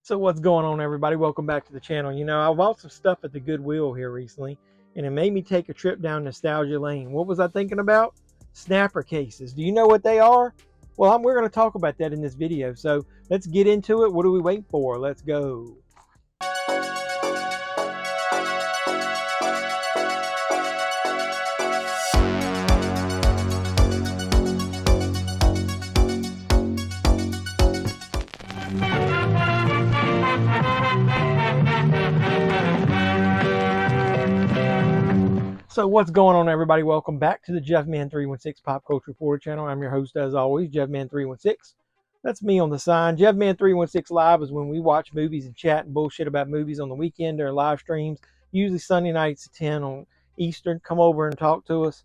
So what's going on, everybody? Welcome back to the channel. I bought some stuff at the Goodwill here recently, and it made me take a trip down nostalgia lane. What was I thinking about? Snapper cases. Do you know what they are? Well, we're going to talk about that in this video. So let's get into it. What are we waiting for? Let's go. So what's going on, everybody? Welcome back to the JeffMan316 Pop Culture Reporter channel. I'm your host, as always, JeffMan316. That's me on the sign. JeffMan316 Live is when we watch movies and chat and bullshit about movies on the weekend or live streams, usually Sunday nights at 10 on Eastern. Come over and talk to us.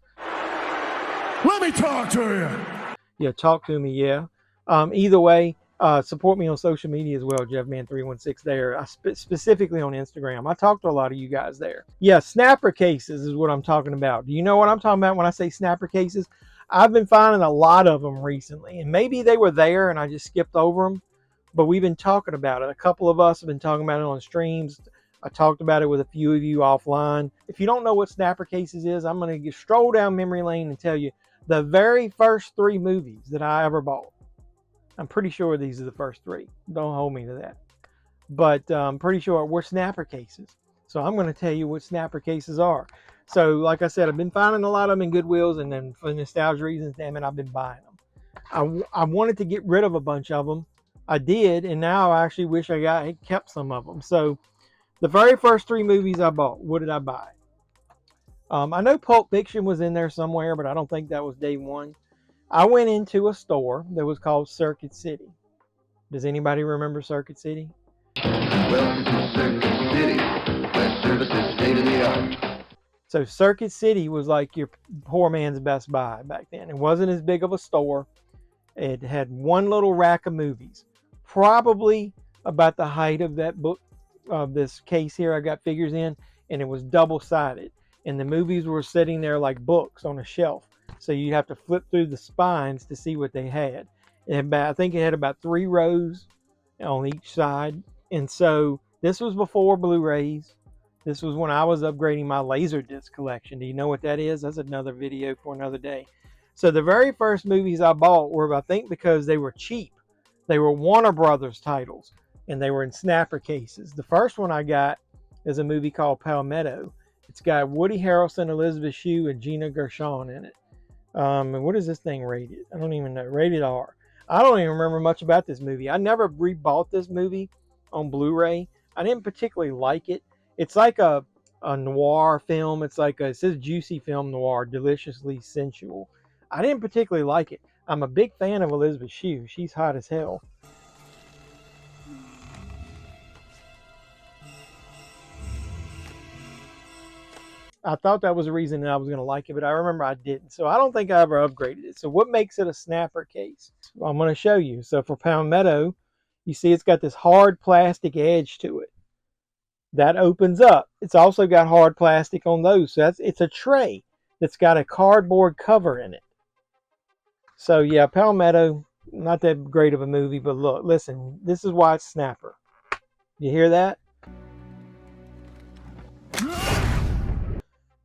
Let me talk to you. Yeah, talk to me, yeah. Either way, support me on social media as well, JeffMan316 there, specifically on Instagram. I talk to a lot of you guys there. Yeah, snapper cases is what I'm talking about. Do you know what I'm talking about when I say snapper cases? I've been finding a lot of them recently, and maybe they were there and I just skipped over them, but we've been talking about it. A couple of us have been talking about it on streams. I talked about it with a few of you offline. If you don't know what snapper cases is, I'm going to stroll down memory lane and tell you the very first 3 movies that I ever bought. I'm pretty sure these are the first 3. Don't hold me to that. But I'm pretty sure we're snapper cases. So I'm going to tell you what snapper cases are. So like I said, I've been finding a lot of them in Goodwills, and then for nostalgia reasons, damn it, I've been buying them. I wanted to get rid of a bunch of them. I did, and now I actually wish I kept some of them. So the very first 3 movies I bought, what did I buy? I know Pulp Fiction was in there somewhere, but I don't think that was day one. I went into a store that was called Circuit City. Does anybody remember Circuit City? Welcome to Circuit City, where service is state of the art. So Circuit City was like your poor man's Best Buy back then. It wasn't as big of a store. It had one little rack of movies, probably about the height of that book, of this case here I got figures in, and it was double-sided. And the movies were sitting there like books on a shelf. So you have to flip through the spines to see what they had. I think it had about 3 rows on each side. And so this was before Blu-rays. This was when I was upgrading my Laserdisc collection. Do you know what that is? That's another video for another day. So the very first movies I bought were, I think, because they were cheap. They were Warner Brothers titles, and they were in snapper cases. The first one I got is a movie called Palmetto. It's got Woody Harrelson, Elizabeth Shue, and Gina Gershon in it. And what is this thing rated? I don't even know. Rated R. I don't even remember much about this movie. I never rebought this movie on Blu-ray. I didn't particularly like it. It's like a noir film. It says juicy film noir, deliciously sensual. I didn't particularly like it. I'm a big fan of Elizabeth Shue. She's hot as hell. I thought that was the reason that I was going to like it, but I remember I didn't. So I don't think I ever upgraded it. So what makes it a snapper case? Well, I'm going to show you. So for Palmetto, you see it's got this hard plastic edge to it. That opens up. It's also got hard plastic on those. So it's a tray that's got a cardboard cover in it. So yeah, Palmetto, not that great of a movie, but look, listen, this is why it's snapper. You hear that?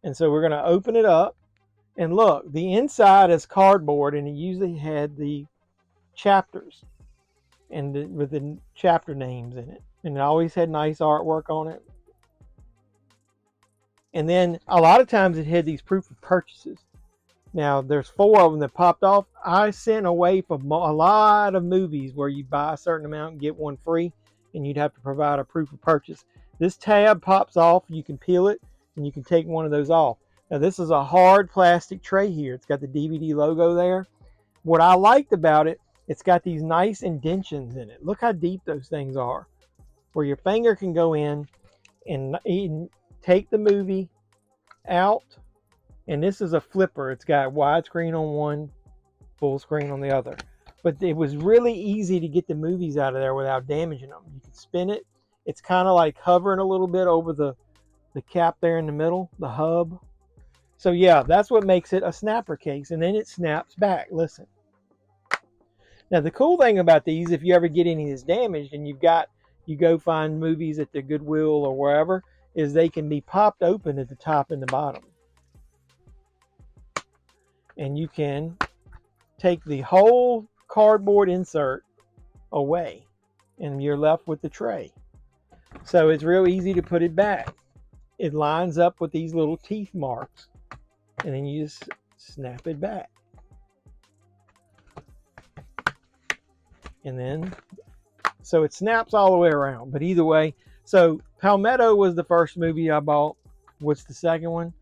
And so we're going to open it up, and look, the inside is cardboard, and it usually had the chapters and with the chapter names in it, and it always had nice artwork on it. And then a lot of times it had these proof of purchases. Now there's 4 of them that popped off. I sent away from a lot of movies where you buy a certain amount and get one free, and you'd have to provide a proof of purchase. This tab pops off. You can peel it, and you can take one of those off. Now this is a hard plastic tray here. It's got the DVD logo there. What I liked about it, it's got these nice indentions in it. Look how deep those things are, where your finger can go in and take the movie out. And this is a flipper. It's got widescreen on one, full screen on the other. But it was really easy to get the movies out of there without damaging them. You can spin it. It's kind of like hovering a little bit over the cap there in the middle, the hub. So yeah, that's what makes it a snapper case. And then it snaps back. Listen. Now the cool thing about these, if you ever get any of this damaged and you've got you go find movies at the Goodwill or wherever, is they can be popped open at the top and the bottom. And you can take the whole cardboard insert away and you're left with the tray. So it's real easy to put it back. It lines up with these little teeth marks, and then you just snap it back. And then, so it snaps all the way around. But either way, so Palmetto was the first movie I bought. What's the second one?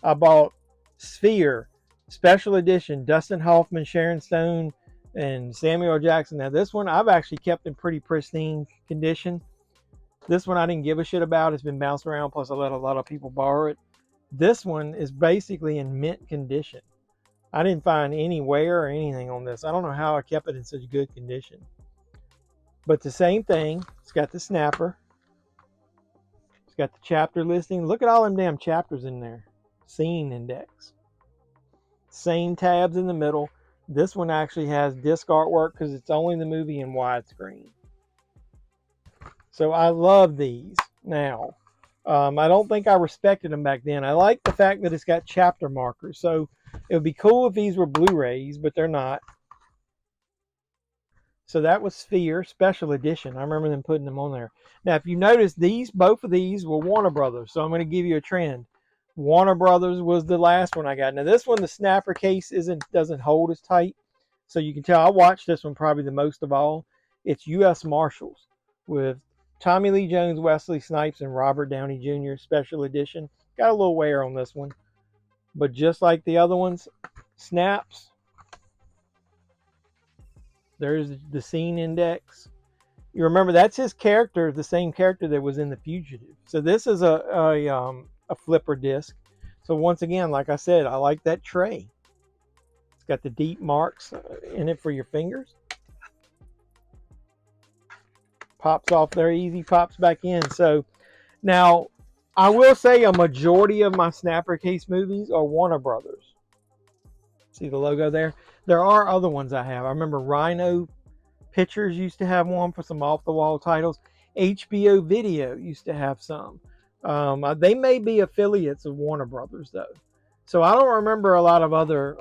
I bought Sphere, special edition, Dustin Hoffman, Sharon Stone, and Samuel L. Jackson. Now this one I've actually kept in pretty pristine condition. This one I didn't give a shit about. It's been bounced around, plus I let a lot of people borrow it. This one is basically in mint condition. I didn't find any wear or anything on this. I don't know how I kept it in such good condition. But the same thing, it's got the snapper. It's got the chapter listing. Look at all them damn chapters in there. Scene index. Same tabs in the middle. This one actually has disc artwork because it's only the movie in widescreen. So I love these now. I don't think I respected them back then. I like the fact that it's got chapter markers. So it would be cool if these were Blu-rays, but they're not. So that was Sphere Special Edition. I remember them putting them on there. Now, if you notice, both of these were Warner Brothers. So I'm going to give you a trend. Warner Brothers was the last one I got. Now this one, the snapper case doesn't hold as tight. So you can tell I watched this one probably the most of all. It's U.S. Marshals with Tommy Lee Jones, Wesley Snipes, and Robert Downey Jr. Special Edition. Got a little wear on this one. But just like the other ones, snaps. There's the scene index. You remember that's his character, the same character that was in The Fugitive. So this is a flipper disc. So once again, like I said, I like that tray. It's got the deep marks in it for your fingers. Pops off there easy, pops back in. So now I will say a majority of my snapper case movies are Warner Brothers. See the logo there? There are other ones I have. I remember Rhino Pictures used to have one for some off-the-wall titles. HBO Video used to have some. They may be affiliates of Warner Brothers though. So I don't remember a lot of other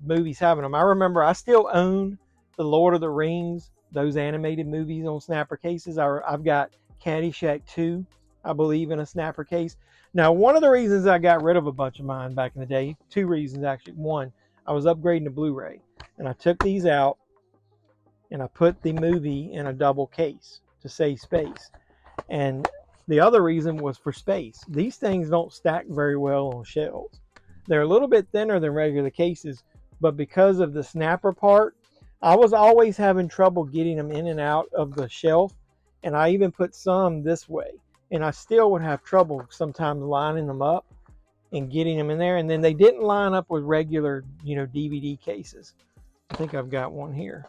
movies having them. I remember I still own the Lord of the Rings, those animated movies on snapper cases. I've got Caddyshack 2, I believe, in a snapper case. Now, one of the reasons I got rid of a bunch of mine back in the day, two reasons actually. One, I was upgrading to Blu-ray, and I took these out, and I put the movie in a double case to save space. And the other reason was for space. These things don't stack very well on shelves. They're a little bit thinner than regular cases, but because of the snapper part, I was always having trouble getting them in and out of the shelf, and I even put some this way, and I still would have trouble sometimes lining them up and getting them in there. And then they didn't line up with regular, DVD cases. I think I've got one here.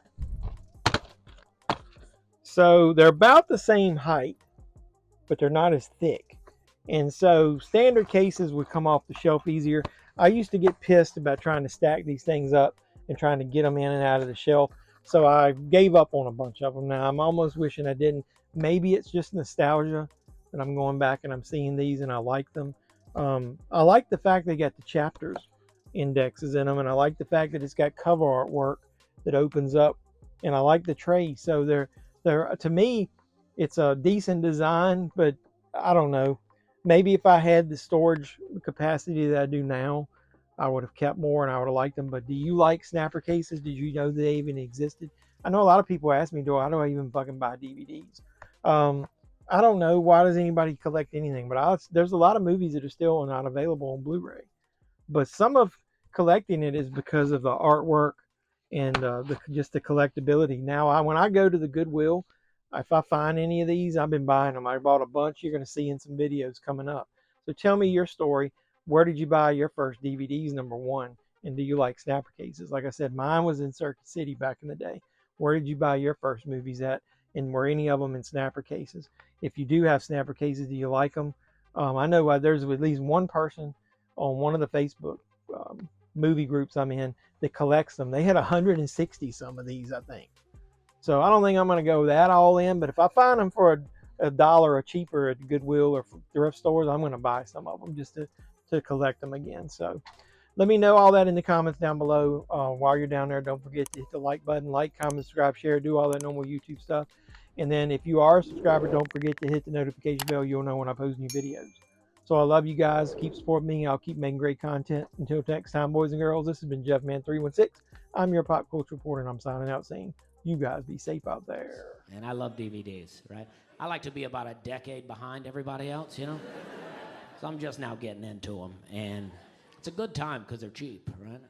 So they're about the same height, but they're not as thick. And so standard cases would come off the shelf easier. I used to get pissed about trying to stack these things up and trying to get them in and out of the shelf. So I gave up on a bunch of them. Now I'm almost wishing I didn't. Maybe it's just nostalgia that I'm going back and I'm seeing these and I like them. I like the fact they got the chapters indexes in them, and I like the fact that it's got cover artwork that opens up, and I like the tray. So they're to me, it's a decent design, but I don't know. Maybe if I had the storage capacity that I do now, I would have kept more and I would have liked them. But do you like snapper cases? Did you know they even existed? I know a lot of people ask me, how do I even fucking buy DVDs? I don't know. Why does anybody collect anything? But there's a lot of movies that are still not available on Blu-ray. But some of collecting it is because of the artwork and just the collectability. Now, when I go to the Goodwill, if I find any of these, I've been buying them. I bought a bunch. You're going to see in some videos coming up. So tell me your story. Where did you buy your first DVDs, number one? And do you like snapper cases? Like I said, mine was in Circuit City back in the day. Where did you buy your first movies at? And were any of them in snapper cases? If you do have snapper cases, do you like them? I know there's at least one person on one of the Facebook movie groups I'm in that collects them. They had 160 some of these, I think. So I don't think I'm going to go that all in. But if I find them for a dollar or cheaper at Goodwill or thrift stores, I'm going to buy some of them just to collect them again. So let me know all that in the comments down below. While you're down there, don't forget to hit the like button, like, comment, subscribe, share, do all that normal YouTube stuff. And then if you are a subscriber, don't forget to hit the notification bell. You'll know when I post new videos. So I love you guys. Keep supporting me. I'll keep making great content. Until next time, boys and girls, this has been JeffMan316. I'm your pop culture reporter, and I'm signing out saying, you guys be safe out there. And I love DVDs, right? I like to be about a decade behind everybody else, you know? So I'm just now getting into them. And it's a good time because they're cheap, right?